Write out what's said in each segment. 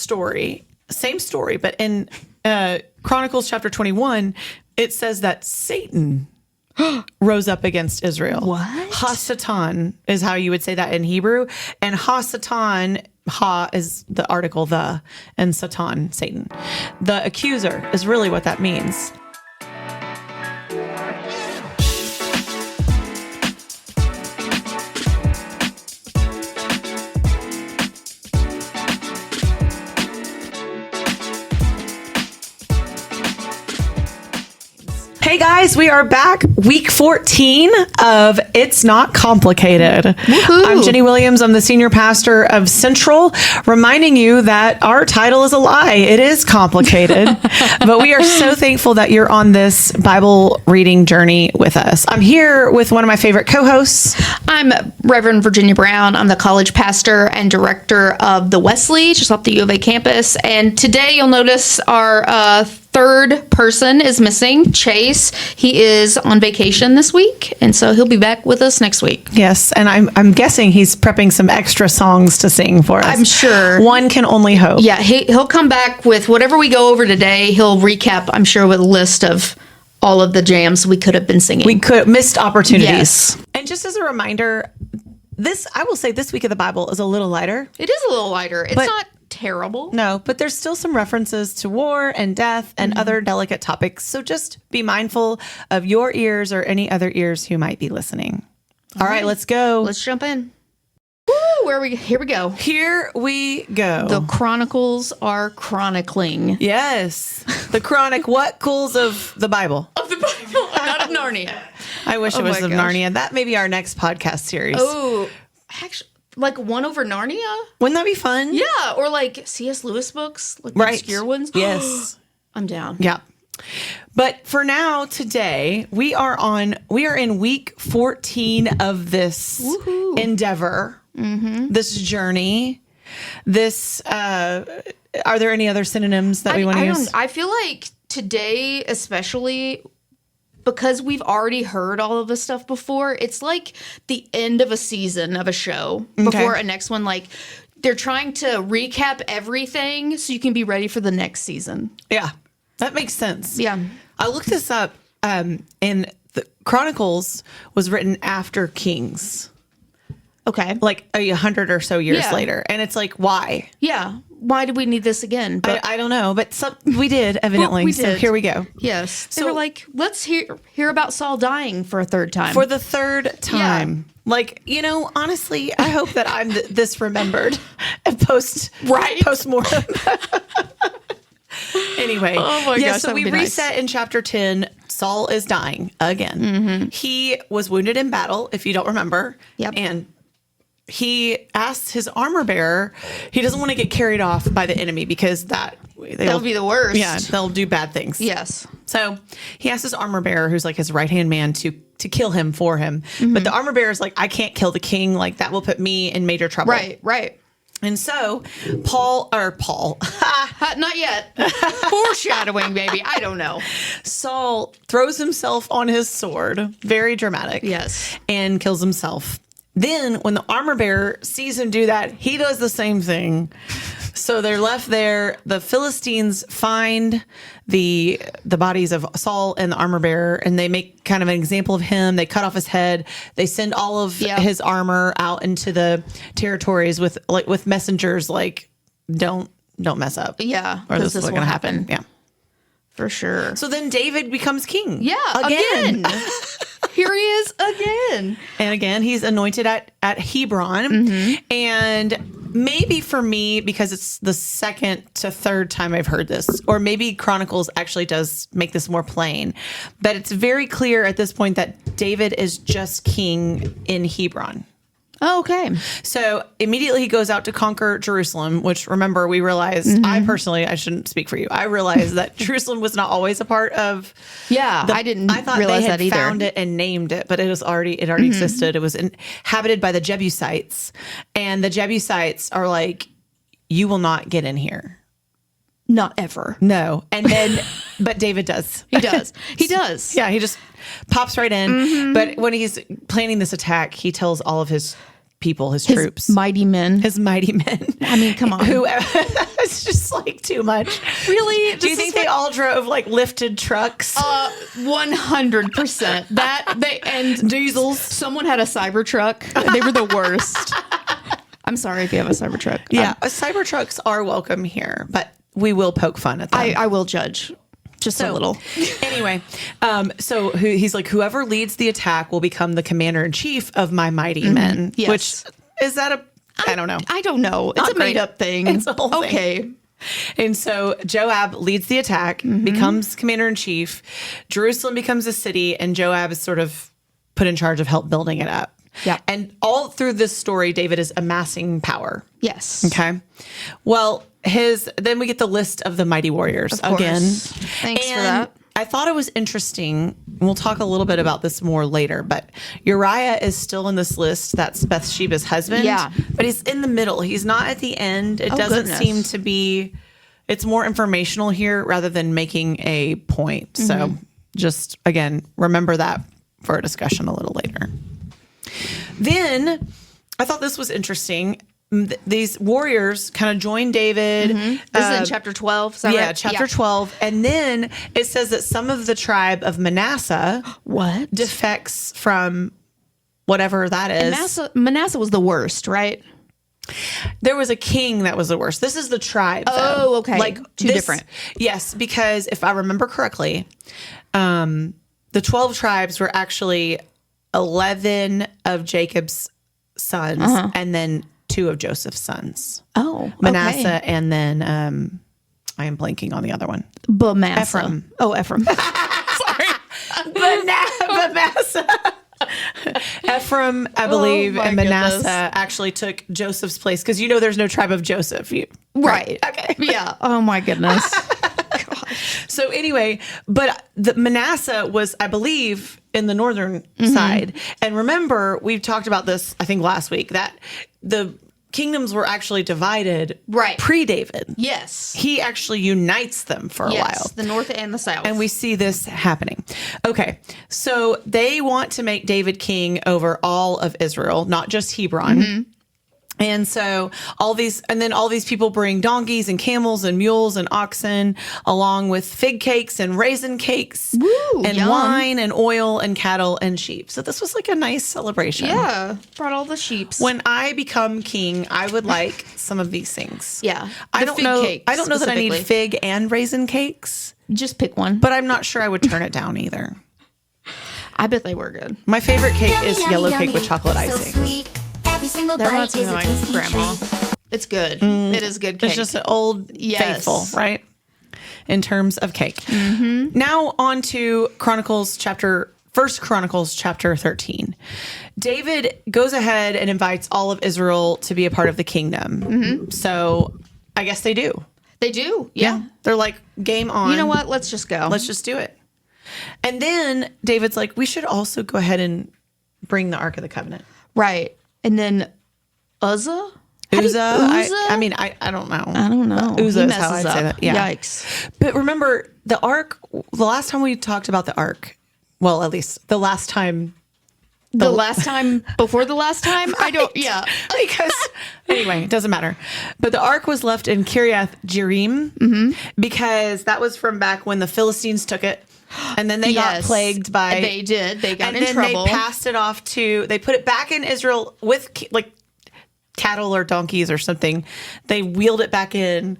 story, same story, but in Chronicles chapter 21, it says that Satan rose up against Israel. What? Hasatan is how you would say that in Hebrew. And Hasatan, ha is the article the, and Satan, Satan. The accuser is really what that means. Hey guys, we are back. Week 14 of It's Not Complicated. Woohoo. I'm Jenny Williams. I'm the senior pastor of Central, reminding you that our title is a lie. It is complicated, but we are so thankful that you're on this Bible reading journey with us. I'm here with one of my favorite co-hosts. I'm Reverend Virginia Brown. I'm the college pastor and director of the Wesley, just off the U of A campus. And today you'll notice our third person is missing, Chase. He is on vacation this week, and so he'll be back with us next week. Yes, and I'm guessing he's prepping some extra songs to sing for us. I'm sure. One can only hope. Yeah, he'll come back with whatever we go over today. He'll recap, I'm sure, with a list of all of the jams we could have been singing. We could missed opportunities. Yes. And just as a reminder, I will say this week of the Bible is a little lighter. It is a little lighter. It's not terrible. No, but there's still some references to war and death and other delicate topics. So just be mindful of your ears or any other ears who might be listening. All right, let's go. Let's jump in. Woo, here we go. Here we go. The Chronicles are chronicling. Yes. The what cools of the Bible? Of the Bible, not of Narnia. I wish it was my of gosh. Narnia. That may be our next podcast series. Oh, actually, like one over Narnia? Wouldn't that be fun? Yeah, or like C.S. Lewis books, like the Right. obscure ones. Yes. I'm down. Yeah. But for now, today, we are in week 14 of this endeavor, this journey, this, are there any other synonyms that we want to use? I feel like today, especially because we've already heard all of this stuff before, it's like the end of a season of a show before a next one. Like they're trying to recap everything so you can be ready for the next season. Yeah, that makes sense. Yeah. I looked this up, and the Chronicles was written after Kings, Okay. like 100 or so years Yeah. later. And it's like, why? Yeah. Why did we need this again? But I don't know, but we did, evidently. we So did. here we go. yes, they So- were like, let's hear about Saul dying for a third time. For the third time. Like, honestly, I hope that I'm this remembered post-mortem. Anyway. Oh my gosh, so that would we be nice. reset in chapter 10. Saul is dying again. He was wounded in battle, if you don't remember. Yep. And he asks his armor bearer, he doesn't want to get carried off by the enemy because that would be the worst. Yeah, they'll do bad things. Yes. So he asks his armor bearer, who's like his right-hand man, to kill him for him. But the armor bearer is like, I can't kill the king. Like, that will put me in major trouble. Right. And so Paul, Not yet. Foreshadowing, maybe. I don't know. Saul throws himself on his sword, very dramatic. Yes. And kills himself. Then when the armor bearer sees him do that, he does the same thing. So they're left there. The Philistines find the bodies of Saul and the armor bearer, and they make kind of an example of him. They cut off his head. They send all of his armor out into the territories with messengers like, don't mess up. Yeah. Or this is this what's will going to happen. Yeah. For sure. So then David becomes king. Yeah. Again. Here he is again. And again, he's anointed at Hebron. And maybe for me, because it's the second to third time I've heard this, or maybe Chronicles actually does make this more plain, but it's very clear at this point that David is just king in Hebron. Oh, okay. So immediately he goes out to conquer Jerusalem, which, remember, we realized, I shouldn't speak for you. I realized that Jerusalem was not always a part of. Yeah, I didn't I thought realize they had that either. found it and named it, but it already existed. It was inhabited by the Jebusites, and the Jebusites are like, you will not get in here. Not ever. No. And then, but David does. He does. He does. Yeah, he just pops right in. But when he's planning this attack, he tells all of his people, his troops, Mighty men. his mighty men. I mean, come on. Who it's just think too much. Really? Do you think they all drove like lifted trucks? 100%. And Diesels? someone had a Cybertruck. They were the worst. I'm sorry if you have a Cybertruck. Yeah, Cybertrucks are welcome here, but we will poke fun at them. I will judge. Just a little. Anyway, so he's like, whoever leads the attack will become the commander in chief of my mighty men. Yes. Which is that I don't know. I don't know. It's Not a great. made up thing. It's a whole thing. Okay. And so Joab leads the attack, becomes commander in chief. Jerusalem becomes a city, and Joab is sort of put in charge of help building it up. Yeah. And all through this story, David is amassing power. Yes. Okay. Well, then we get the list of the mighty warriors course. again. Thanks for that. I thought it was interesting. We'll talk a little bit about this more later, but Uriah is still in this list. That's Bathsheba's husband. Yeah. But he's in the middle. He's not at the end. It doesn't goodness. seem to be, it's more informational here rather than making a point. So just, again, remember that for a discussion a little later. Then I thought this was interesting. These warriors kind of join David. This is in chapter 12. Is that Yeah, right? chapter 12. And then it says that some of the tribe of Manasseh What? defects from whatever that is. Manasseh was the worst, right? There was a king that was the worst. This is the tribe. Oh, okay. Like Two different. Yes, because if I remember correctly, the 12 tribes were actually 11 of Jacob's sons and then 2 of Joseph's sons. Oh, Manasseh okay. and then I am blanking on the other one. Manasseh. Ephraim. Oh, Ephraim. Manasseh. Ephraim, I believe, my and Manasseh goodness. actually took Joseph's place because there's no tribe of Joseph. Right. Okay. Yeah. Oh, my goodness. So anyway, but the Manasseh was, I believe, in the northern side. And remember, we've talked about this, I think, last week, that the kingdoms were actually divided pre-David. Yes. He actually unites them for a while. The north and the south. And we see this happening. Okay, so they want to make David king over all of Israel, not just Hebron. And so all these people bring donkeys and camels and mules and oxen, along with fig cakes and raisin cakes, and yum. wine and oil and cattle and sheep. So this was like a nice celebration. Yeah. Brought all the sheeps. When I become king, I would like some of these things. Yeah. I The don't fig know. cakes I don't know that I need specifically. fig and raisin cakes, Just pick one. but I'm not sure I would turn it down either. I bet they were good. My favorite cake is Yummy, yellow yummy, cake with chocolate so icing. sweet. Every single That bite reminds me is of a my tasty grandma. treat. It's good. It is good cake. It's just an old Yes. faithful, right? In terms of cake. Now on to First Chronicles chapter 13. David goes ahead and invites all of Israel to be a part of the kingdom. So I guess they do. They do. Yeah. They're like, game on. You know what? Let's just go. Let's just do it. And then David's like, we should also go ahead and bring the Ark of the Covenant. Right. And then Uzzah? Uzzah? Uzzah? I mean, I don't know. I don't know. Uzzah He is how I'd messes say up. that. Yeah. Yikes. But remember, the Ark, the last time we talked about the Ark, well, at least the last time. The last time before the last time? I don't, yeah. Because, anyway, it doesn't matter. But the Ark was left in Kiriath Jearim because that was from back when the Philistines took it. And then they got plagued by. They did. They got and in then trouble. they passed it off they put it back in Israel with like cattle or donkeys or something. They wheeled it back in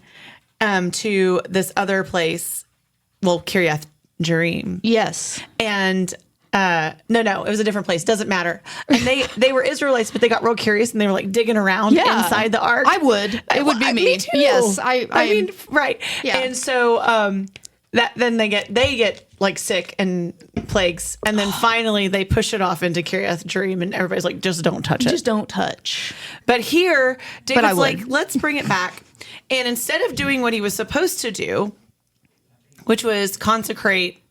to this other place. Well, Kiriath Jearim. Yes. And no, it was a different place. Doesn't matter. And they were Israelites, but they got real curious and they were like digging around inside the Ark. I would. It would be me. Me too. Yes. I mean, right. Yeah. And so then they get like sick and plagues, and then finally they push it off into Kiriath Jearim, and everybody's like, just don't touch it. Just don't touch. But here, David's I would. like, let's bring it back. And instead of doing what he was supposed to do, which was consecrate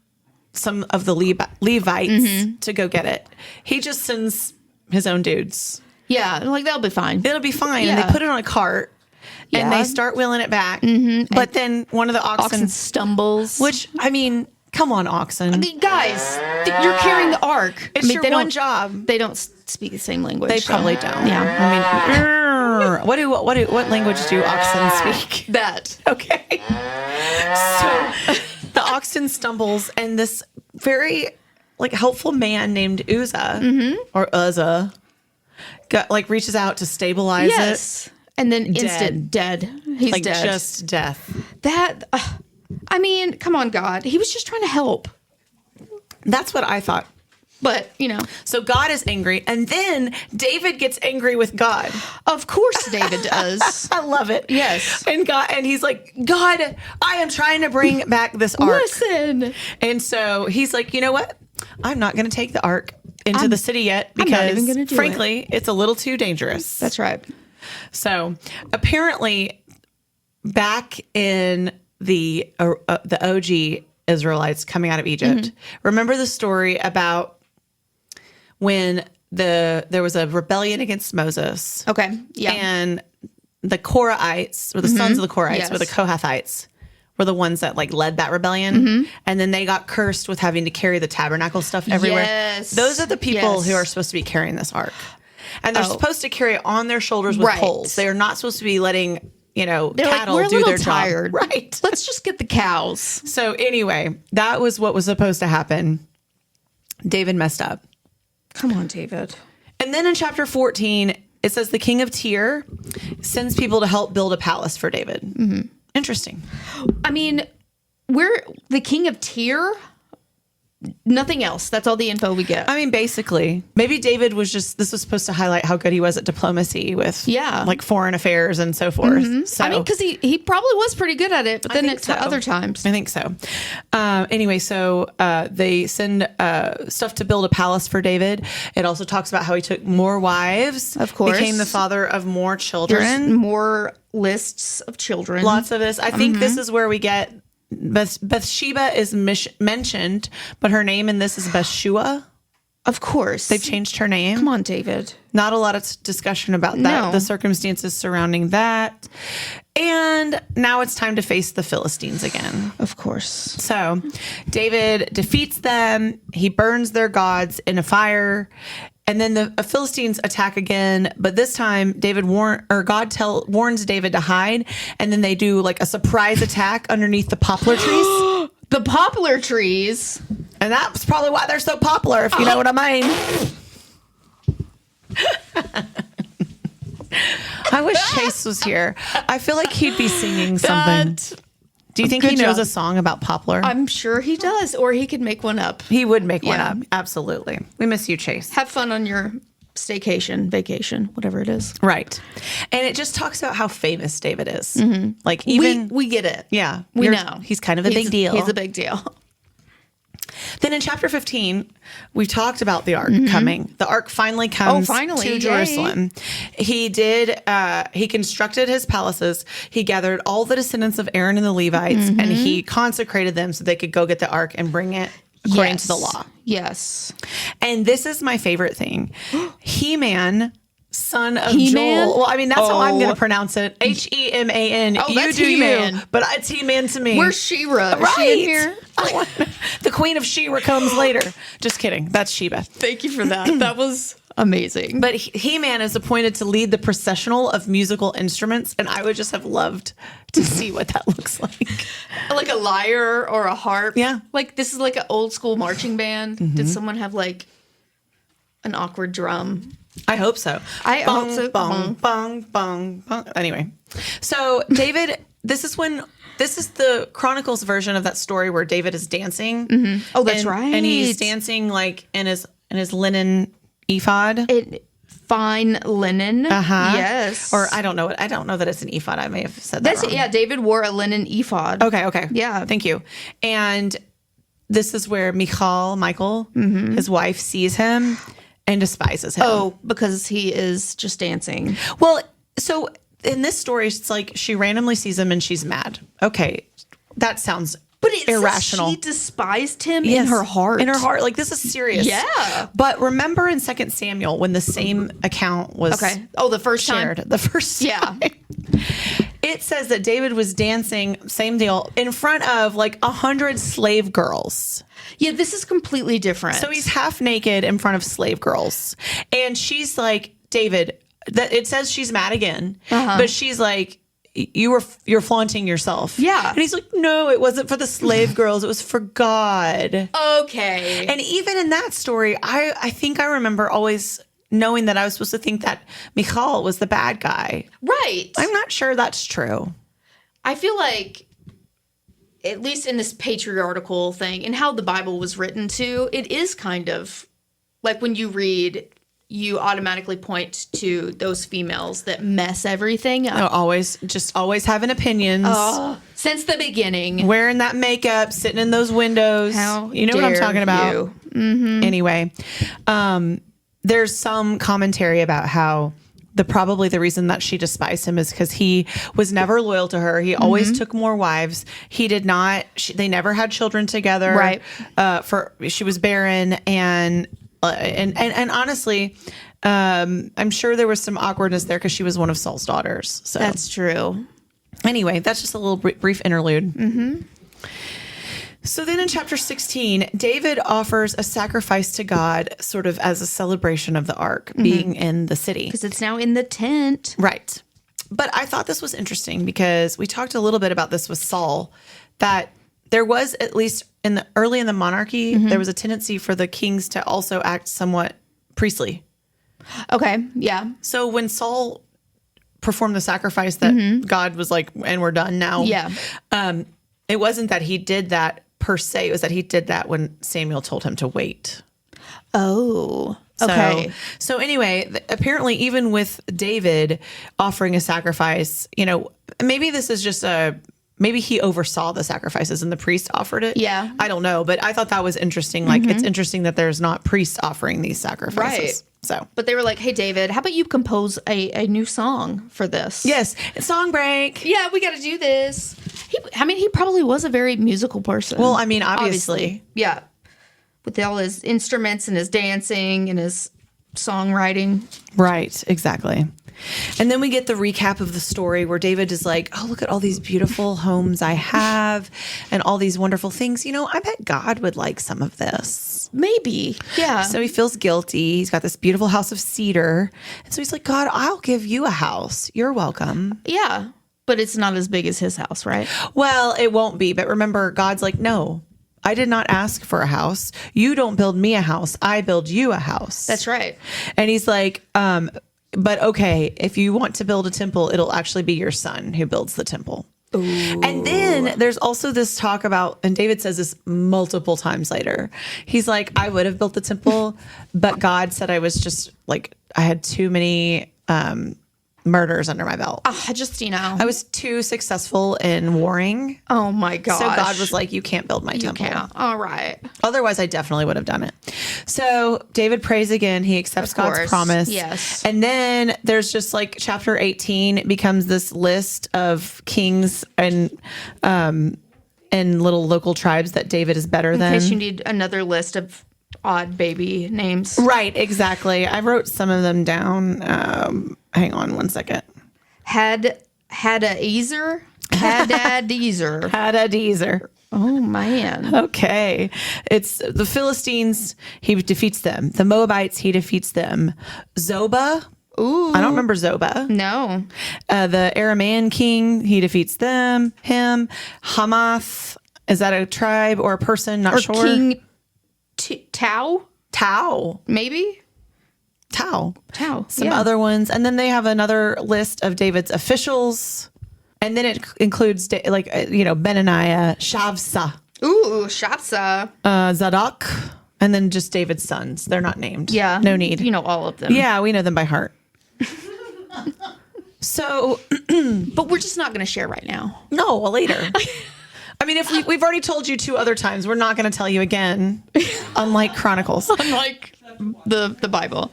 some of the Levites to go get it, he just sends his own dudes. Yeah. Like, that'll be fine. It'll be fine. And Yeah. they put it on a cart, and Yeah. they start wheeling it back. But then one of the Oxen stumbles. which, I mean, come on, oxen. I mean, guys, you're carrying the ark. It's I mean, your they one don't- job. They don't speak the same language. They so- probably don't. Yeah. I mean, What language do oxen speak? That. Okay. So the oxen stumbles, and this very helpful man named Uzzah or Uzzah reaches out to stabilize it. And then instant dead. He's dead. Just death. That, I mean, come on, God. He was just trying to help. That's what I thought. But, So God is angry, and then David gets angry with God. Of course David does. I love it. Yes. And he's like, God, I am trying to bring back this ark. Listen. And so he's like, you know what? I'm not going to take the ark into the city yet because, I'm not even gonna do frankly, it's a little too dangerous. That's right. So apparently, back in the OG Israelites coming out of Egypt, remember the story about when there was a rebellion against Moses. Okay. Yeah. And the Korahites, or the sons of the Korahites, or the Kohathites, were the ones that led that rebellion. And then they got cursed with having to carry the tabernacle stuff everywhere. Yes. Those are the people who are supposed to be carrying this ark. And they're supposed to carry it on their shoulders with poles. They are not supposed to be letting, cattle do their tired. job. Right. Let's just get the cows. So anyway, that was what was supposed to happen. David messed up. Come on, David. And then in chapter 14, it says the king of Tyre sends people to help build a palace for David. Interesting. I mean, we're the king of Tyre. Nothing else. That's all the info we get. I mean, basically, maybe David was this was supposed to highlight how good he was at diplomacy with foreign affairs and so forth. So, I mean, because he probably was pretty good at it, but then at other times. I think so. Anyway, so they send stuff to build a palace for David. It also talks about how he took more wives. Of course. Became the father of more children. There's more lists of children. Lots of this. I think this is where we get Bathsheba is mentioned, but her name in this is Bathshua. Of course. They've changed her name. Come on, David. Not a lot of discussion about that, the circumstances surrounding that. And now it's time to face the Philistines again. Of course. So David defeats them. He burns their gods in a fire. And then the Philistines attack again, but this time God warns David to hide, and then they do a surprise attack underneath the poplar trees. The poplar trees, and that's probably why they're so popular, if you know what I mean. I wish Chase was here. I feel like he'd be singing something. Do you think he knows a song about poplar? I'm sure he does, or he could make one up. He would make one up. Absolutely. We miss you, Chase. Have fun on your staycation, vacation, whatever it is. Right. And it just talks about how famous David is. Even we get it. Yeah. We know. He's kind of a big deal. He's a big deal. Then in chapter 15, we've talked about the ark coming. The ark finally comes to Jerusalem. He constructed his palaces. He gathered all the descendants of Aaron and the Levites, and he consecrated them so they could go get the ark and bring it according to the law. Yes. And this is my favorite thing. He-Man, son of He-Man? Joel. Well, I mean, that's how I'm going to pronounce it. Heman. Oh, that's He-Man. you, but it's He-Man to me. Where's She-Ra? Is Right. she in here? The queen of She-Ra comes later. Just kidding. That's Sheba. Thank you for that. That was amazing. But He-Man is appointed to lead the processional of musical instruments, and I would just have loved to see what that looks like. Like a lyre or a harp. Yeah. Like this is like an old school marching band. Did someone have an awkward drum? I hope so. I hope so. Bong, bong, bong, bong. Anyway, so David, this is the Chronicles version of that story where David is dancing. Oh, that's right. And he's dancing in his linen ephod. Fine linen. Yes. Or I don't know that it's an ephod. I may have said that wrong. Yeah, David wore a linen ephod. Okay. Yeah. Thank you. And this is where Michal, his wife, sees him and despises him. Oh, because he is just dancing. Well, so in this story, it's like she randomly sees him and she's mad. Okay, that sounds irrational. She despised him in her heart. In her heart. This is serious. Yeah. But remember in 2 Samuel when the same account was the first shared. time? The first time. It says that David was dancing, same deal, in front of 100 slave girls. Yeah, this is completely different. So he's half naked in front of slave girls. And she's like, David, that it says she's mad again, but she's like, you're flaunting yourself. Yeah. And he's like, no, it wasn't for the slave girls. It was for God. Okay. And even in that story, I think I remember always knowing that I was supposed to think that Michal was the bad guy. Right. I'm not sure that's true. I feel like, at least in this patriarchal thing and how the Bible was written too, it is kind of like when you read, you automatically point to those females that mess everything up. Always having opinions. Since the beginning. Wearing that makeup, sitting in those windows. You know what I'm talking about. Anyway, there's some commentary about how probably the reason that she despised him is because he was never loyal to her. He always took more wives. He did not. They never had children together. Right. She was barren, and honestly, I'm sure there was some awkwardness there because she was one of Saul's daughters. So that's true. Anyway, that's just a little brief interlude. So then in chapter 16, David offers a sacrifice to God sort of as a celebration of the ark being in the city. Because it's now in the tent. Right. But I thought this was interesting because we talked a little bit about this with Saul, that there was, at least early in the monarchy, there was a tendency for the kings to also act somewhat priestly. Okay, yeah. So when Saul performed the sacrifice that God was like, and we're done now. Yeah. It wasn't that he did that per se. It was that he did that when Samuel told him to wait. Oh, okay. So anyway, apparently even with David offering a sacrifice, maybe this is just maybe he oversaw the sacrifices and the priest offered it. Yeah. I don't know. But I thought that was interesting. Like, it's interesting that there's not priests offering these sacrifices. Right. So, but they were like, hey, David, how about you compose a new song for this? Yes. Song break. Yeah, we got to do this. He probably was a very musical person. Well, I mean, obviously. Yeah. With all his instruments and his dancing and his songwriting. Right. Exactly. And then we get the recap of the story where David is like, oh, look at all these beautiful homes I have and all these wonderful things. I bet God would like some of this. Maybe. Yeah. So he feels guilty. He's got this beautiful house of cedar. And so he's like, God, I'll give you a house. You're welcome. Yeah. But it's not as big as his house, right? Well, it won't be. But remember, God's like, no, I did not ask for a house. You don't build me a house. I build you a house. That's right. And he's like, but okay, if you want to build a temple, it'll actually be your son who builds the temple. Ooh. And then there's also this talk about, and David says this multiple times later. He's like, I would have built the temple, but God said I was just like, I had too many murders under my belt. I was too successful in warring. Oh my gosh. So God was like, you can't build my temple. You can't. All right. Otherwise, I definitely would have done it. So David prays again. He accepts God's promise. Yes. And then there's just like chapter 18 becomes this list of kings and little local tribes that David is better than. In case you need another list of odd baby names. Right, exactly. I wrote some of them down. Hang on one second. Hadadezer. Oh, man. Okay. It's the Philistines, he defeats them. The Moabites, he defeats them. Zobah. Ooh. I don't remember Zobah. No. The Aramean king, he defeats him. Hamath, is that a tribe or a person? Not sure. King Tao? Maybe? Tao. Some yeah. other ones. And then they have another list of David's officials. And then it includes, Benaniah, Shavsa. Ooh, Shavsa. Zadok. And then just David's sons. They're not named. Yeah. No need. You know all of them. Yeah, we know them by heart. So. But we're just not going to share right now. No, later. I mean, if we've already told you 2 other times, we're not going to tell you again, unlike Chronicles. Unlike the Bible.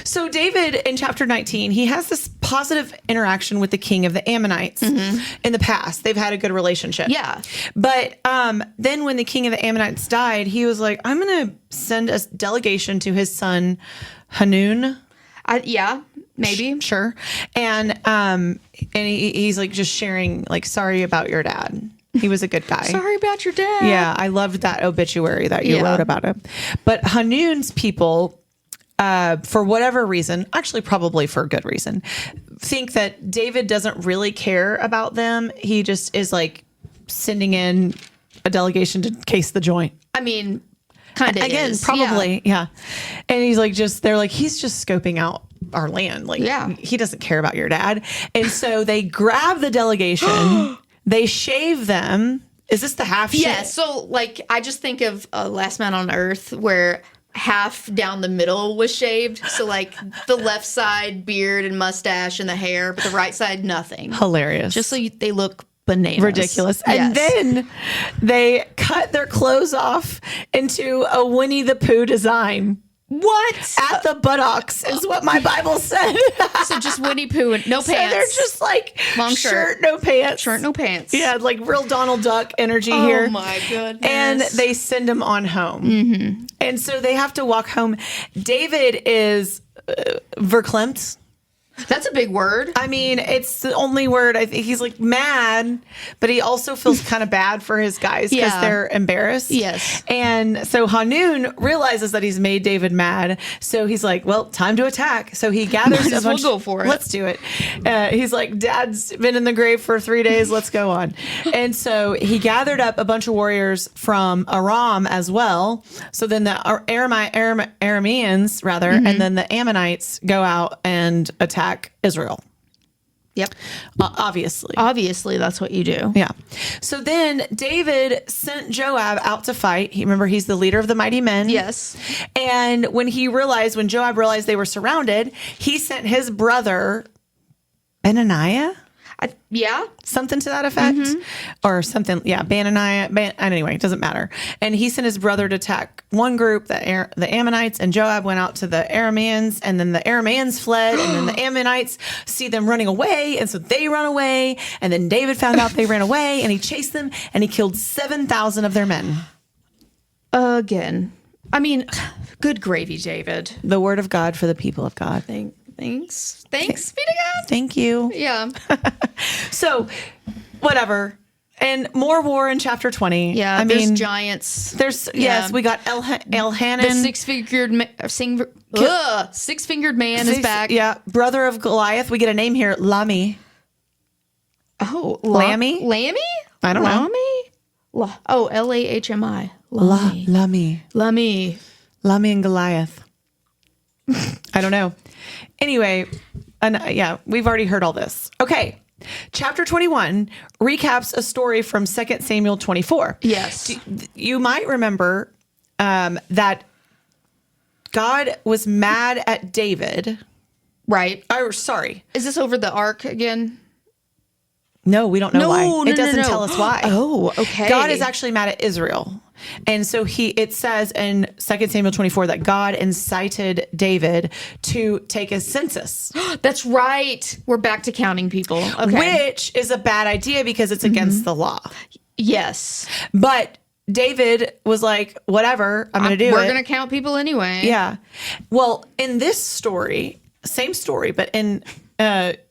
So David, in chapter 19, he has this positive interaction with the king of the Ammonites. In the past. They've had a good relationship. Yeah. But then when the king of the Ammonites died, he was like, I'm going to send a delegation to his son, Hanun. Yeah, maybe. Sure. And he's like just sharing, like, sorry about your dad. He was a good guy. Sorry about your dad. Yeah, I loved that obituary that you wrote about him. But Hanun's people for whatever reason, actually probably for a good reason, think that David doesn't really care about them. He just is like sending in a delegation to case the joint. I mean, kind of Again, is. probably, yeah. And he's like, they're like, he's just scoping out our land. Like, he doesn't care about your dad. And so they grab the delegation, they shave them. Is this the half shave? Yeah. So, like, I just think of Last Man on Earth, where half down the middle was shaved. So, like, the left side, beard and mustache and the hair, but the right side, nothing. Hilarious. Just so they look bananas. Ridiculous. And then they cut their clothes off into a Winnie the Pooh design. What? At the buttocks is what my Bible said. So just Winnie Pooh and no pants. So they're just like long shirt, no pants. Shirt, no pants. Yeah, like real Donald Duck energy here. Oh my goodness. And they send him on home. Mm-hmm. And so they have to walk home. David is verklempt. That's a big word. I mean, it's the only word. I think he's like mad, but he also feels kind of bad for his guys because they're embarrassed. Yes. And so Hanun realizes that he's made David mad. So he's like, well, time to attack. So he gathers a bunch. We'll go for it. Let's do it. He's like, Dad's been in the grave for 3 days. Let's go on. And so he gathered up a bunch of warriors from Aram as well. So then the Arameans, rather, and then the Ammonites go out and attack Israel. Yep. Obviously, that's what you do. Yeah. So then David sent Joab out to fight. Remember, he's the leader of the mighty men. Yes. And when Joab realized they were surrounded, he sent his brother Benaniah. Something to that effect, or something. Yeah, Benaniah. Anyway, it doesn't matter. And he sent his brother to attack one group, the Ammonites, and Joab went out to the Arameans, and then the Arameans fled, and then the Ammonites see them running away, and so they run away, and then David found out they ran away, and he chased them, and he killed 7,000 of their men. Again, I mean, good gravy, David. The word of God for the people of God. Thanks be to God. Thank you. Yeah. So, whatever. And more war in chapter 20. Yeah, I there's mean, giants. Yes, we got Elhanan. The six-fingered man is back. Yeah, brother of Goliath. We get a name here, Lami. Oh, Lammy? Lammy? I don't know. Lahmi. Lami and Goliath. I don't know. Anyway, we've already heard all this. Okay. Chapter 21 recaps a story from 2 Samuel 24. Yes. You might remember that God was mad at David. Right. Sorry. Is this over the ark again? No, we don't know why. It doesn't tell us why. Oh, okay. God is actually mad at Israel. And so it says in 2 Samuel 24 that God incited David to take a census. That's right. We're back to counting people. Okay. Which is a bad idea because it's against the law. Yes. But David was like, whatever, I'm going to do it. We're going to count people anyway. Yeah. Well, in this story, same story, but in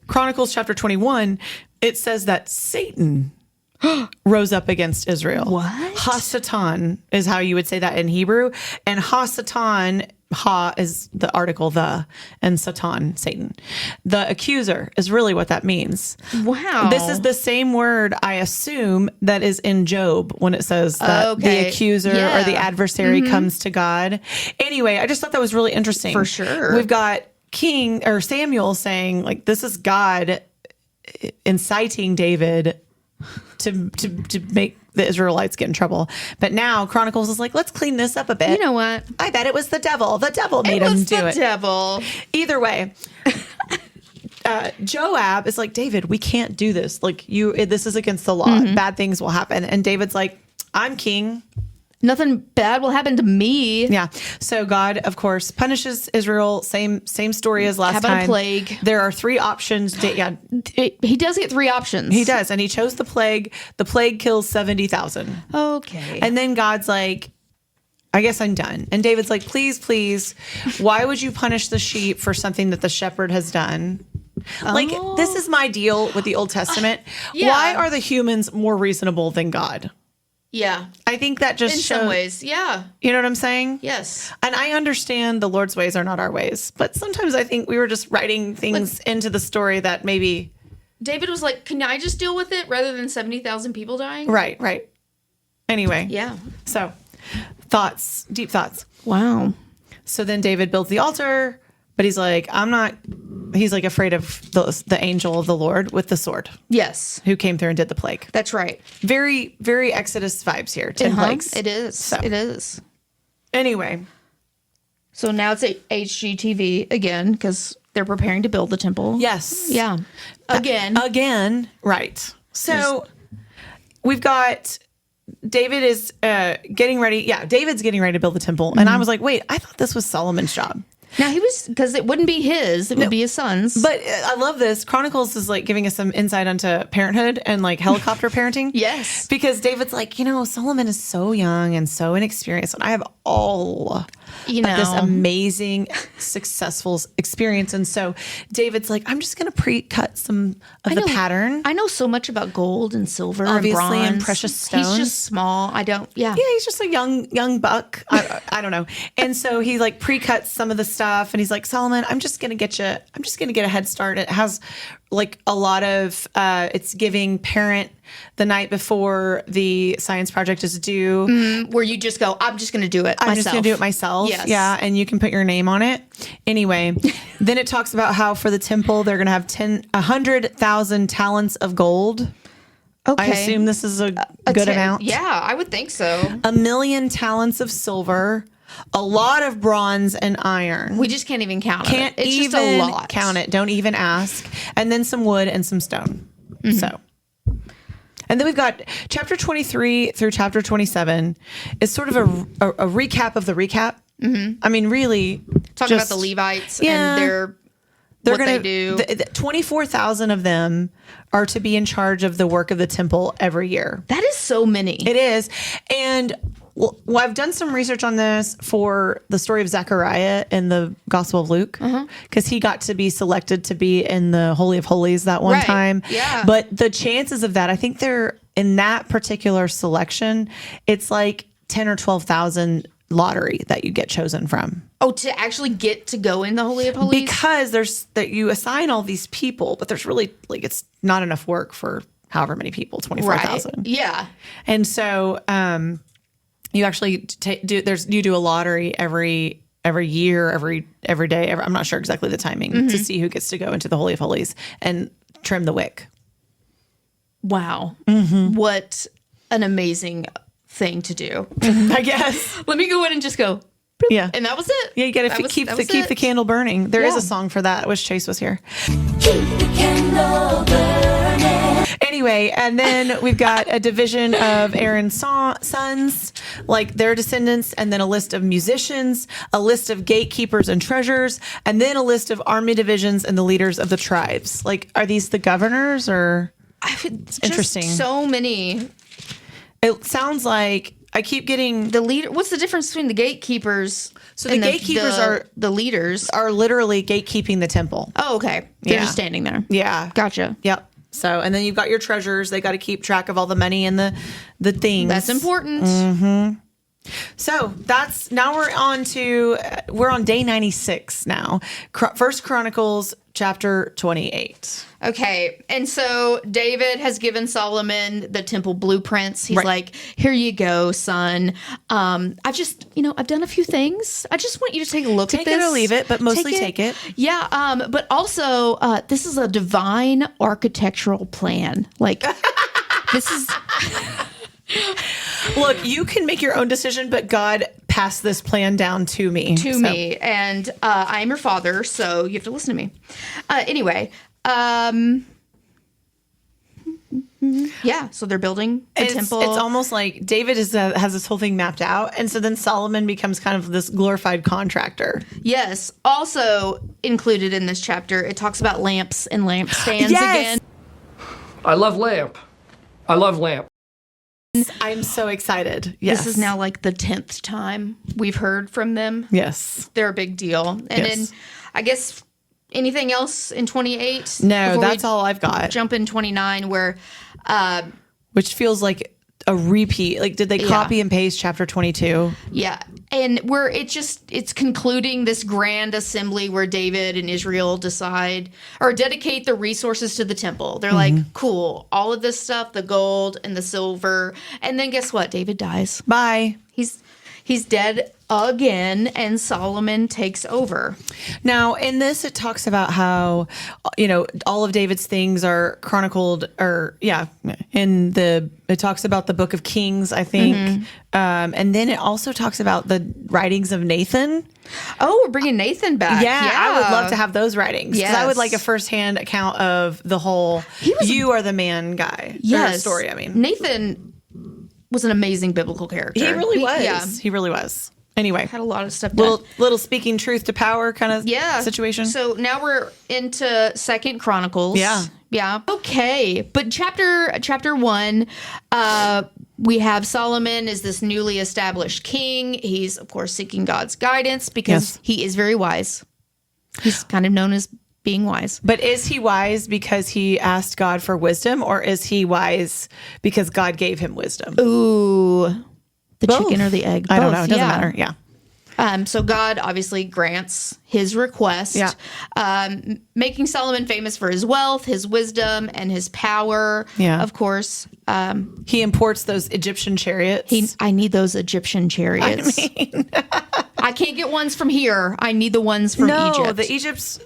Chronicles chapter 21, it says that Satan rose up against Israel. What? Hasatan is how you would say that in Hebrew. And Hasatan, Ha is the article the, and Satan, Satan. The accuser is really what that means. Wow. This is the same word, I assume, that is in Job when it says that the accuser or the adversary comes to God. Anyway, I just thought that was really interesting. For sure. We've got Samuel saying, like, this is God inciting David to make the Israelites get in trouble. But now Chronicles is like, let's clean this up a bit. You know what? I bet it was the devil. The devil made him do it. It was the devil. Either way, Joab is like, David, we can't do this. Like, this is against the law. Bad things will happen. And David's like, I'm king. Nothing bad will happen to me. Yeah. So God, of course, punishes Israel. Same story as last time. How about a plague? There are 3 options. He does get 3 options. He does. And he chose the plague. The plague kills 70,000. Okay. And then God's like, I guess I'm done. And David's like, please, why would you punish the sheep for something that the shepherd has done? Like, this is my deal with the Old Testament. Yeah. Why are the humans more reasonable than God? Yeah. I think that just In some ways. Yeah. You know what I'm saying? Yes. And I understand the Lord's ways are not our ways, but sometimes I think we were just writing things into the story that maybe. David was like, can I just deal with it rather than 70,000 people dying? Right. Anyway. Yeah. So, deep thoughts. Wow. So then David builds the altar, but he's like, he's like afraid of the angel of the Lord with the sword. Yes. Who came through and did the plague. That's right. Very, very Exodus vibes here. 10 plagues. It is. So. It is. Anyway. So now it's HGTV again because they're preparing to build the temple. Yes. Yeah. Again. Right. So we've got David is getting ready. Yeah, David's getting ready to build the temple. And I was like, wait, I thought this was Solomon's job. Now because it wouldn't be his, it would be his son's. But I love this. Chronicles is like giving us some insight onto parenthood and like helicopter parenting. Yes. Because David's like, Solomon is so young and so inexperienced. And I have all of this amazing, successful experience. And so David's like, I'm just going to pre-cut some of the pattern. I know so much about gold and silver Obviously, and bronze. and precious stones. He's just small. Yeah, he's just a young buck. I don't know. And so he like pre-cuts some of the stuff and he's like, Solomon, I'm just going to get a head start. It has like a lot of, it's giving parent the night before the science project is due. Where you just go, I'm just going to do it myself. I'm just going to do it myself. Yes. Yeah. And you can put your name on it. Anyway, then it talks about how for the temple, they're going to have 100,000 talents of gold. Okay. I assume this is a good amount. Yeah, I would think so. 1,000,000 talents of silver, a lot of bronze and iron. We just can't even count Can't it. It's even just a lot. count it. Don't even ask. And then some wood and some stone. So. And then we've got chapter 23 through chapter 27 is sort of a recap of the recap. I mean, really. Talking about the Levites and what they do. 24,000 of them are to be in charge of the work of the temple every year. That is so many. It is. And well, I've done some research on this for the story of Zechariah in the Gospel of Luke, because he got to be selected to be in the Holy of Holies that one time. Yeah. But the chances of that, I think they're in that particular selection, it's like 10 or 12,000 lottery that you get chosen from. Oh, to actually get to go in the Holy of Holies? Because you assign all these people, but there's really it's not enough work for however many people, 24,000. Right. Yeah. And so, you actually you do a lottery every year, every day. I'm not sure exactly the timing to see who gets to go into the Holy of Holies and trim the wick. Wow. What an amazing thing to do. I guess. Let me go in and just go. Boop, and that was it. Yeah, you got to keep the candle burning. There is a song for that. I wish Chase was here. Keep the candle burning. Anyway, and then we've got a division of Aaron's sons, like their descendants, and then a list of musicians, a list of gatekeepers and treasurers, and then a list of army divisions and the leaders of the tribes. Like, are these the governors or? It's interesting. So many. It sounds like I keep getting the leader. What's the difference between the gatekeepers? So the gatekeepers are the leaders are literally gatekeeping the temple. Oh, okay. They're just standing there. Yeah. Gotcha. Yep. So, and then you've got your treasurers. They got to keep track of all the money and the things. That's important. So now we're on day 96 now. First Chronicles chapter 28. Okay. And so David has given Solomon the temple blueprints. He's like, here you go, son. I've done a few things. I just want you to take a look at this. Take it or leave it, but mostly take it. Yeah. But also, this is a divine architectural plan. Like, this is... Look, you can make your own decision, but God passed this plan down to me. Me. And I am your father, so you have to listen to me. Anyway. Yeah, so they're building the temple. It's almost like David has this whole thing mapped out. And so then Solomon becomes kind of this glorified contractor. Yes. Also included in this chapter, it talks about lamps and lampstands again. I love lamp. I'm so excited. Yes. This is now like the 10th time we've heard from them. Yes. They're a big deal. And then I guess anything else in 28? No, that's all I've got. Jump in 29 where... which feels like a repeat. Like, did they copy and paste chapter 22? Yeah. And it's concluding this grand assembly where David and Israel decide or dedicate the resources to the temple. They're like, cool, all of this stuff, the gold and the silver. And then guess what? David dies. Bye. He's dead again, and Solomon takes over. Now, in this, it talks about how, all of David's things are chronicled, it talks about the book of Kings, I think. And then it also talks about the writings of Nathan. Oh, we're bringing Nathan back. Yeah, I would love to have those writings. Because I would like a firsthand account of the whole, you are the man guy. Story, I mean. Nathan was an amazing biblical character. He really was. Yeah. He really was. Anyway. Had a lot of stuff done. Little speaking truth to power kind of situation. So now we're into 2 Chronicles. Yeah. Yeah. Okay. But chapter 1, we have Solomon is this newly established king. He's, of course, seeking God's guidance because he is very wise. He's kind of known as being wise. But is he wise because he asked God for wisdom, or is he wise because God gave him wisdom? Ooh, the Both. chicken or the egg? I don't know. It doesn't matter. Yeah. So God obviously grants his request, making Solomon famous for his wealth, his wisdom, and his power. Yeah. Of course. He imports those Egyptian chariots. I need those Egyptian chariots. I can't get ones from here. I need the ones from Egypt.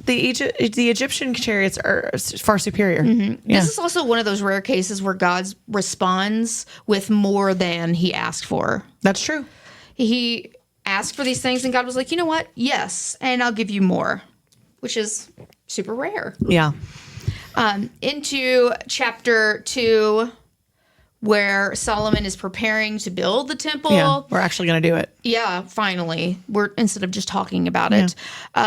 The Egyptian chariots are far superior. Yeah. This is also one of those rare cases where God responds with more than he asked for. That's true. He asked for these things, and God was like, you know what? Yes, and I'll give you more, which is super rare. Yeah. Into chapter 2, where Solomon is preparing to build the temple. Yeah, we're actually going to do it. Yeah, finally. Instead of just talking about it.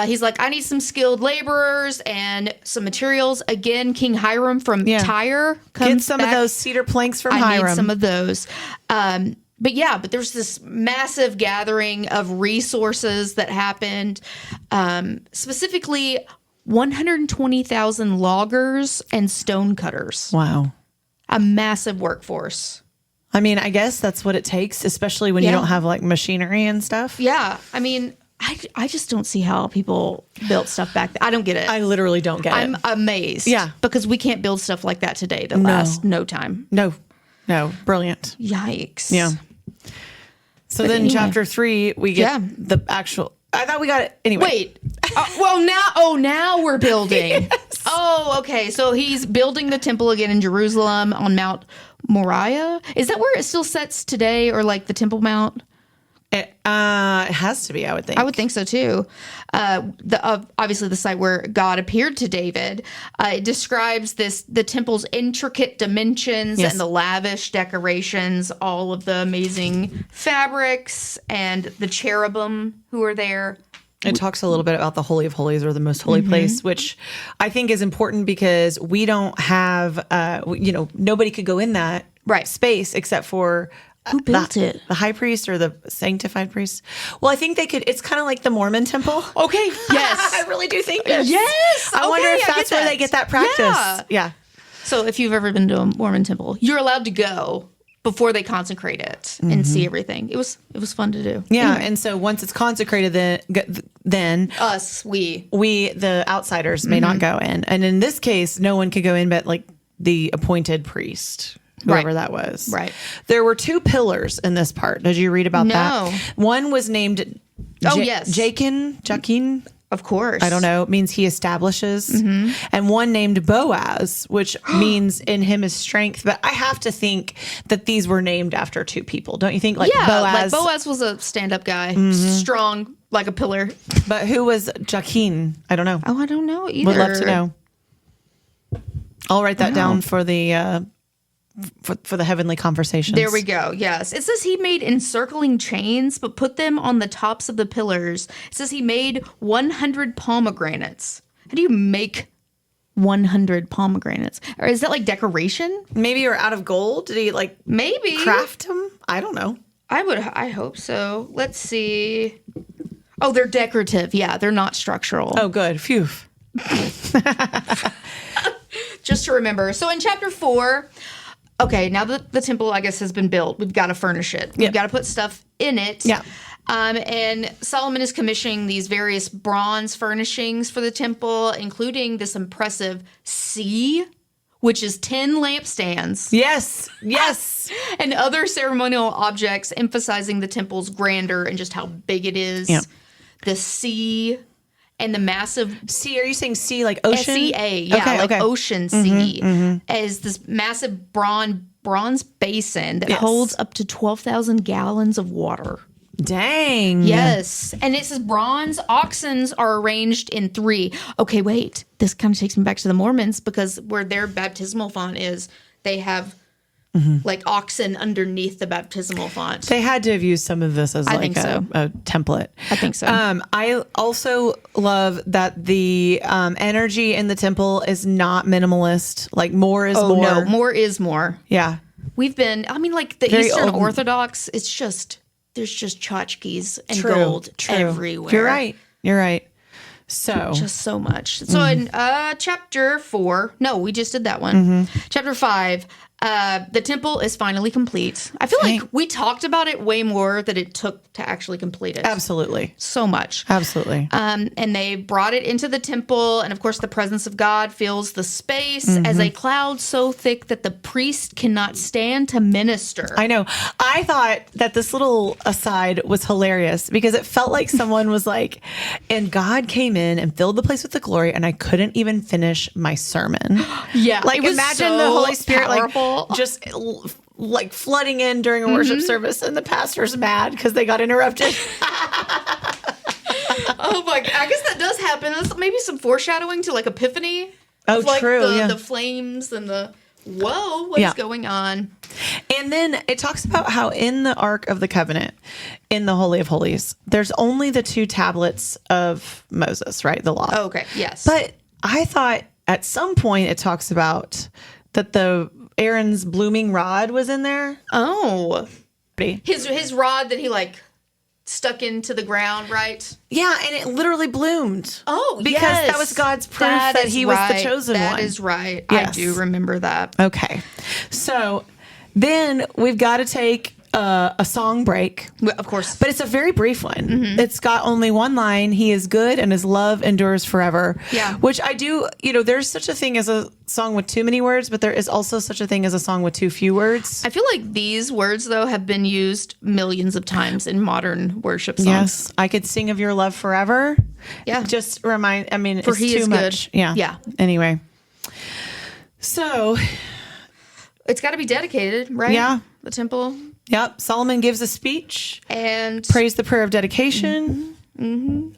He's like, I need some skilled laborers and some materials. Again, King Hiram from Tyre comes Get some back. of those cedar planks from Hiram. I need some of those. But there's this massive gathering of resources that happened. Specifically, 120,000 loggers and stone cutters. Wow. A massive workforce. I mean, I guess that's what it takes, especially when you don't have like machinery and stuff. Yeah. I mean, I just don't see how people built stuff back then. I don't get it. I literally don't get it. I'm amazed. Yeah. Because we can't build stuff like that today that lasts no time. No. Brilliant. Yikes. Yeah. So then chapter 3, we get the actual... I thought we got it. Anyway. Wait. Now we're building. Yes. Oh, okay. So he's building the temple again in Jerusalem on Mount Moriah. Is that where it still sits today, or like the Temple Mount? It has to be, I would think. I would think so too. Obviously the site where God appeared to David. It describes the temple's intricate dimensions and the lavish decorations, all of the amazing fabrics and the cherubim who are there. It talks a little bit about the Holy of Holies, or the most holy place, which I think is important because we don't have, nobody could go in that space except for who built it? The high priest or the sanctified priest? Well, I think they could. It's kind of like the Mormon temple. Okay. Yes. I really do think this. Yes. I wonder if that's where they get that practice. Yeah. So if you've ever been to a Mormon temple, you're allowed to go before they consecrate it and see everything. It was fun to do. Yeah. Anyway. And so once it's consecrated, then we the outsiders may not go in. And in this case, no one could go in but like the appointed priest. Whoever that was. Right. There were 2 pillars in this part. Did you read about that? One was named Jachin. Of course. I don't know. It means he establishes. And one named Boaz, which means in him is strength. But I have to think that these were named after 2 people. Don't you think? Like Boaz. Like Boaz was a stand-up guy. Strong, like a pillar. But who was Jachin? I don't know. Oh, I don't know either. Would love to know. I'll write that down for the... For the heavenly conversations. There we go. Yes. It says he made encircling chains, but put them on the tops of the pillars. It says he made 100 pomegranates. How do you make 100 pomegranates? Or is that like decoration? Maybe you're out of gold. Did he maybe craft them? I don't know. I hope so. Let's see. Oh, they're decorative. Yeah, they're not structural. Oh, good. Phew. Just to remember. So in chapter 4, okay, now that the temple, I guess, has been built, we've got to furnish it. We've got to put stuff in it. Yeah. And Solomon is commissioning these various bronze furnishings for the temple, including this impressive sea, which is 10 lampstands. Yes. Yes. And other ceremonial objects emphasizing the temple's grandeur and just how big it is. Yeah. The sea and the massive Sea, are you saying sea like ocean? SEA, yeah, Okay. ocean sea, as this massive bronze basin that holds up to 12,000 gallons of water. Dang. Yes. And it says bronze oxens are arranged in 3. Okay, wait. This kind of takes me back to the Mormons because where their baptismal font is, they have like oxen underneath the baptismal font. They had to have used some of this as I like think so. a template. I think so. I also love that the energy in the temple is not minimalist. Like more is more. No, more is more. Yeah. We've been, I mean, like the Very Eastern old. Orthodox, it's just, there's just tchotchkes and True. gold True. everywhere. You're right. You're right. So Just so much. So in chapter 4, no, we just did that one. Chapter 5, the temple is finally complete. I feel like we talked about it way more than it took to actually complete it. absolutely. So much. Absolutely. And they brought it into the temple, and of course, the presence of God fills the space as a cloud so thick that the priest cannot stand to minister. I know. I thought that this little aside was hilarious because it felt like someone was like, and God came in and filled the place with the glory, and I couldn't even finish my sermon. Yeah, Like it was imagine so the Holy Spirit powerful. like just like flooding in during a worship service, and the pastor's mad because they got interrupted. Oh my! I guess that does happen. That's maybe some foreshadowing to like Epiphany. Oh, of, like, true, yeah. The flames and the whoa, what's going on? And then it talks about how in the Ark of the Covenant, in the Holy of Holies, there's only the 2 tablets of Moses, right? The law. Oh, okay, yes, But I thought at some point it talks about that the Aaron's blooming rod was in there. oh, Yeah, his rod that he like stuck into the ground, right? and it literally bloomed. Oh, because yes. that was God's proof that is he was the right. chosen one. That is right. Yes. I do remember that. Okay. So then we've got to take a song break. Well, of course. But it's a very brief one. It's got only one line. He is good and his love endures forever. Yeah. Which I do, there's such a thing as a song with too many words, but there is also such a thing as a song with too few words. I feel like these words, though, have been used millions of times in modern worship songs. Yes. I could sing of your love forever. Yeah. Just it's For he too is much. good. Yeah. Yeah. Anyway. So, It's got to be dedicated, right? Yeah. The temple. yep. Solomon gives a speech. And Prays the prayer of dedication.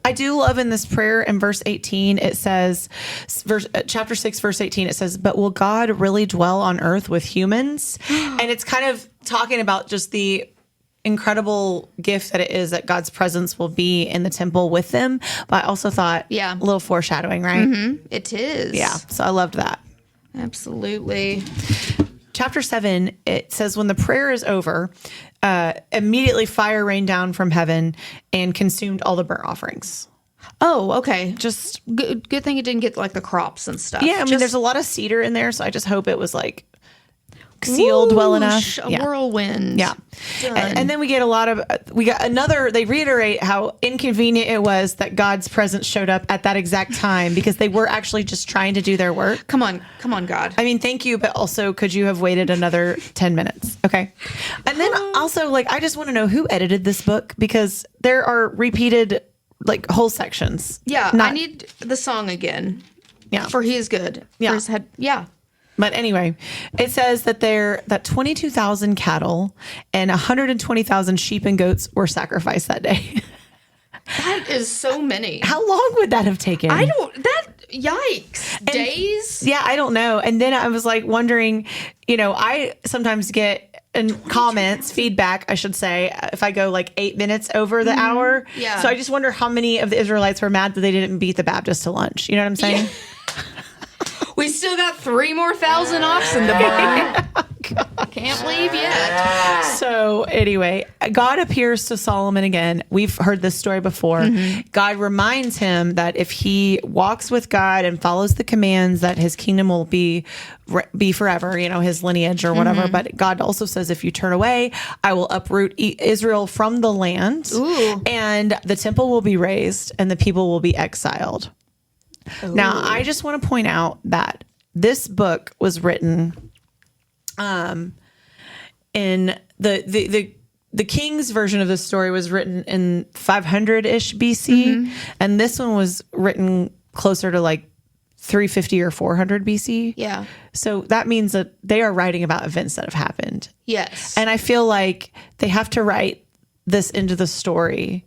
I do love in this prayer in verse 18, it says, chapter 6, verse 18, it says, but will God really dwell on earth with humans? And it's kind of talking about just the incredible gift that it is that God's presence will be in the temple with them. But I also thought, a little foreshadowing, right? it is. Yeah. So I loved that. Absolutely. Chapter 7, it says, when the prayer is over, immediately fire rained down from heaven and consumed all the burnt offerings. Oh, okay. Just, Good thing it didn't get like the crops and stuff. yeah, I mean, there's a lot of cedar in there, so I just hope it was like sealed well enough. A whirlwind. Yeah. Done. And then we got another, they reiterate how inconvenient it was that God's presence showed up at that exact time because they were actually just trying to do their work. Come on, God. I mean, thank you, but also could you have waited another 10 minutes? Okay. And then also, like, I just want to know who edited this book because there are repeated, like, whole sections. Yeah, Not- I need the song again. Yeah. For he is good. Yeah. For his head. Yeah. But anyway, it says that 22,000 cattle and 120,000 sheep and goats were sacrificed that day. That is so many. How long would that have taken? Yikes. Days? Yeah, I don't know. And then I was like wondering, I sometimes get in comments, feedback, I should say, if I go like 8 minutes over the hour. Yeah. So I just wonder how many of the Israelites were mad that they didn't beat the Baptists to lunch. You know what I'm saying? We still got 3,000 more oxen to burn. Can't leave yet. So anyway, God appears to Solomon again. We've heard this story before. God reminds him that if he walks with God and follows the commands, that his kingdom will be forever, his lineage or whatever. But God also says, if you turn away, I will uproot Israel from the land. Ooh. And the temple will be razed and the people will be exiled. Ooh. Now, I just want to point out that this book was written in the king's version of the story was written in 500-ish BC, and this one was written closer to like 350 or 400 BC. Yeah. So that means that they are writing about events that have happened. Yes. And I feel like they have to write this into the story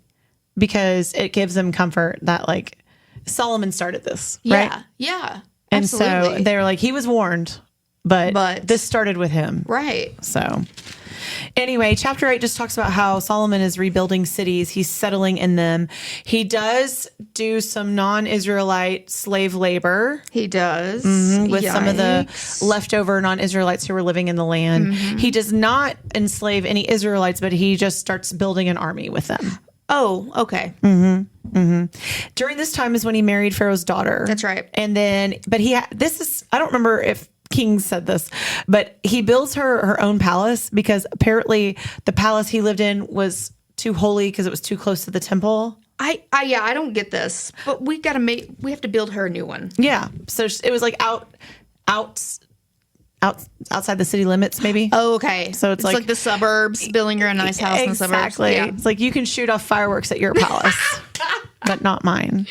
because it gives them comfort that like Solomon started this, right? Yeah. And absolutely. so they're like, he was warned, but this started with him. Right. So anyway, chapter 8 just talks about how Solomon is rebuilding cities. He's settling in them. He does do some non-Israelite slave labor. He does. With some of the leftover non-Israelites who were living in the land. He does not enslave any Israelites, but he just starts building an army with them. Oh, okay. During this time is when he married Pharaoh's daughter. That's right. And then, but I don't remember if King said this, but he builds her own palace because apparently the palace he lived in was too holy because it was too close to the temple. I don't get this, but we have to build her a new one. Yeah. So it was like outside the city limits, maybe. Oh, okay. So it's like the suburbs, building her a nice house in the suburbs. Exactly. Yeah. It's like you can shoot off fireworks at your palace, but not mine.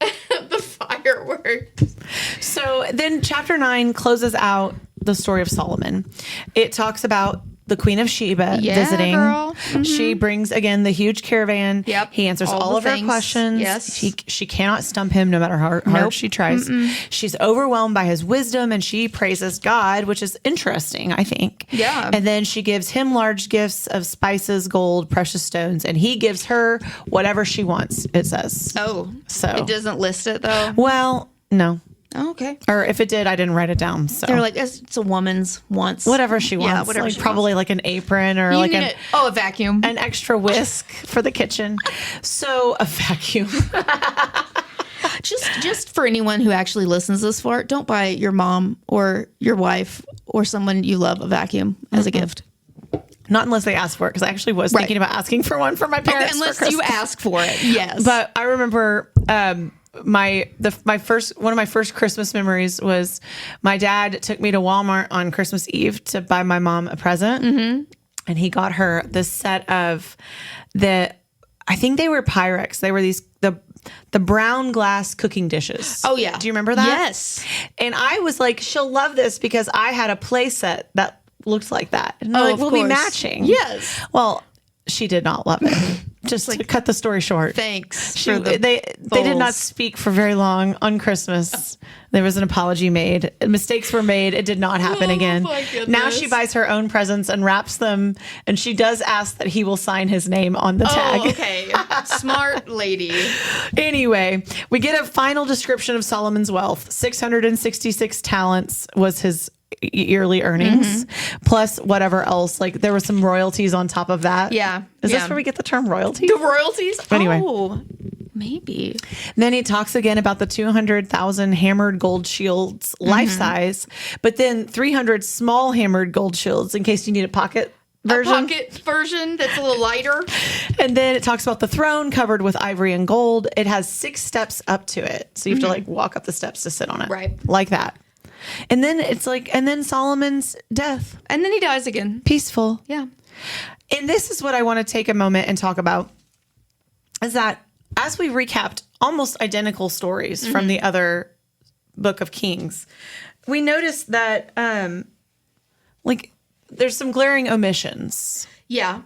The fireworks. So then chapter 9 closes out the story of Solomon. It talks about the Queen of Sheba visiting. Girl. She brings again the huge caravan. Yep. He answers all of her questions. Yes. She cannot stump him no matter how hard she tries. She's overwhelmed by his wisdom and she praises God, which is interesting, I think. Yeah. And then she gives him large gifts of spices, gold, precious stones, and he gives her whatever she wants, it says. Oh. So It doesn't list it though? Well, no. Oh, okay. Or if it did, I didn't write it down. So They're like, it's a woman's wants. whatever she wants. Yeah, whatever like she probably wants. like an apron or You like need a vacuum. an extra whisk for the kitchen. So a vacuum. Just for anyone who actually listens this far, don't buy your mom or your wife or someone you love a vacuum as a gift. Not unless they ask for it, because I actually was thinking about asking for one for my parents. Unless for you Christmas. ask for it, yes. But I remember one of my first Christmas memories was my dad took me to Walmart on Christmas Eve to buy my mom a present, and he got her this set of I think they were Pyrex. They were the brown glass cooking dishes. Oh yeah, do you remember that? Yes. And I was like, she'll love this because I had a play set that looked like that. And they're like, we'll be matching. Yes. Well, she did not love it. Just to cut the story short. Thanks. They did not speak for very long on Christmas. There was an apology made. Mistakes were made. It did not happen again. My goodness. Now she buys her own presents and wraps them, and she does ask that he will sign his name on the tag. Oh, okay. Smart lady. Anyway, we get a final description of Solomon's wealth. 666 talents was his yearly earnings, plus whatever else. Like there were some royalties on top of that. Yeah. Is this where we get the term royalties? The royalties? Anyway. Oh, maybe. Then he talks again about the 200,000 hammered gold shields, life size, but then 300 small hammered gold shields in case you need a pocket version. A pocket version that's a little lighter. And then it talks about the throne covered with ivory and gold. It has 6 steps up to it. So you have to like walk up the steps to sit on it. Right. Like that. And then it's like, and then Solomon's death. And then he dies again. Peaceful. Yeah. And this is what I want to take a moment and talk about is that as we recapped almost identical stories from the other book of Kings, we noticed that like there's some glaring omissions. Yeah.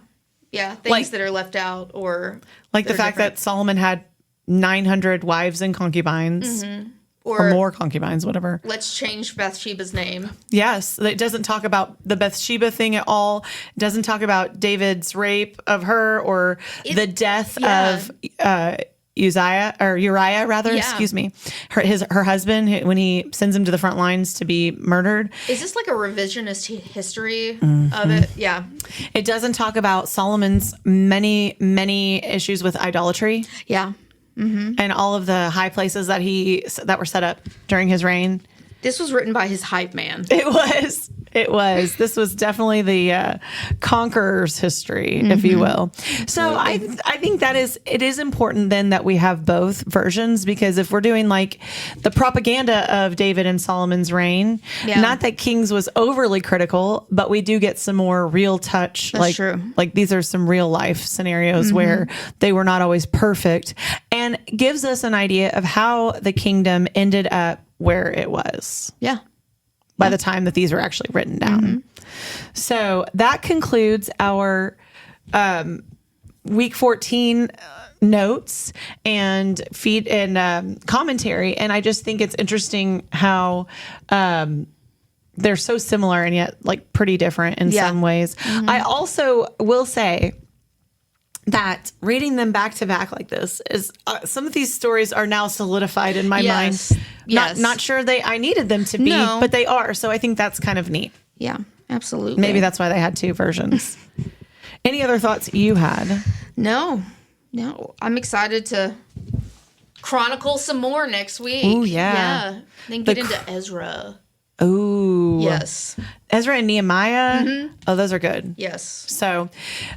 Yeah. Things Like- that are left out or Like the fact that Solomon had 900 wives and concubines or more concubines, whatever. Let's change Bathsheba's name. Yes. It doesn't talk about the Bathsheba thing at all. It doesn't talk about David's rape of her or the death of Uriah rather, Yeah. excuse me, her husband, when he sends him to the front lines to be murdered. Is this like a revisionist history of it? Yeah. It doesn't talk about Solomon's many issues with idolatry Yeah. and all of the high places that were set up during his reign. This was written by his hype man. It was. This was definitely the conqueror's history, if you will. So I think it is important then that we have both versions, because if we're doing like the propaganda of David and Solomon's reign, not that Kings was overly critical, but we do get some more real touch. That's true. Like these are some real life scenarios where they were not always perfect, and gives us an idea of how the kingdom ended up where it was. Yeah. By the time that these were actually written down. So that concludes our week 14 notes and feed and commentary. And I just think it's interesting how they're so similar and yet like pretty different in some ways. I also will say that reading them back to back like this is some of these stories are now solidified in my mind. Yes. Not sure I needed them to be, but they are. So I think that's kind of neat. Yeah, absolutely. Maybe that's why they had two versions. Any other thoughts you had? No. I'm excited to chronicle some more next week. Ooh, yeah. Then get into Ezra. Ooh. Yes. Ezra and Nehemiah. Oh, those are good. Yes. So,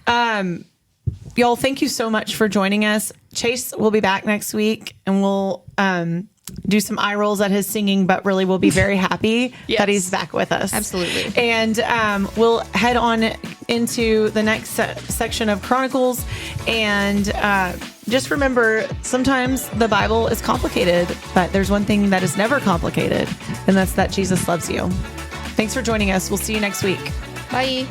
y'all, thank you so much for joining us. Chase will be back next week, and we'll do some eye rolls at his singing, but really we'll be very happy that he's back with us. Absolutely. And we'll head on into the next section of Chronicles. And just remember, sometimes the Bible is complicated, but there's one thing that is never complicated, and that's that Jesus loves you. Thanks for joining us. We'll see you next week. Bye.